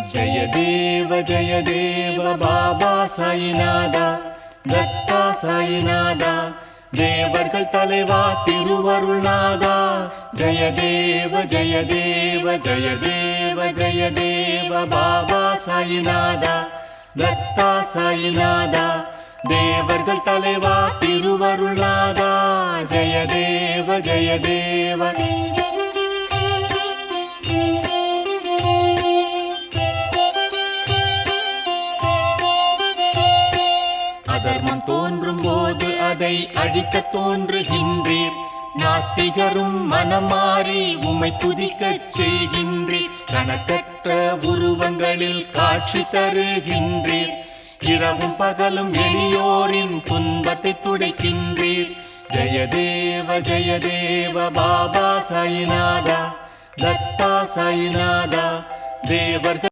ஜய தேவ பாபா சாயிநாதா, தத்தா சாயிநாதா, தேவர்கள் தலைவா திருவருள்நாதா. ஜய தேவ பாபா சாயிநாதா, தத்தா சாயிநாதா, தேவர்கள் தலைவா திருவருள்நாதா. ஜய தேவ அதர்மம் தோன்றும் போது அதை அழிக்க தோன்றுகின்றீர். நாத்திகரும் மனம் மாறி உம்மை துதிக்கச் செய்கின்றீர். கணக்கற்ற உருவங்களில் காட்சி தருகின்றீர். இரவும் பகலும் எளியோரின் துன்பத்தை துடைக்கின்றீர். ஜய தேவ பாபா சாயிநாதா, தத்தா சாயிநாதா, தேவர்கள்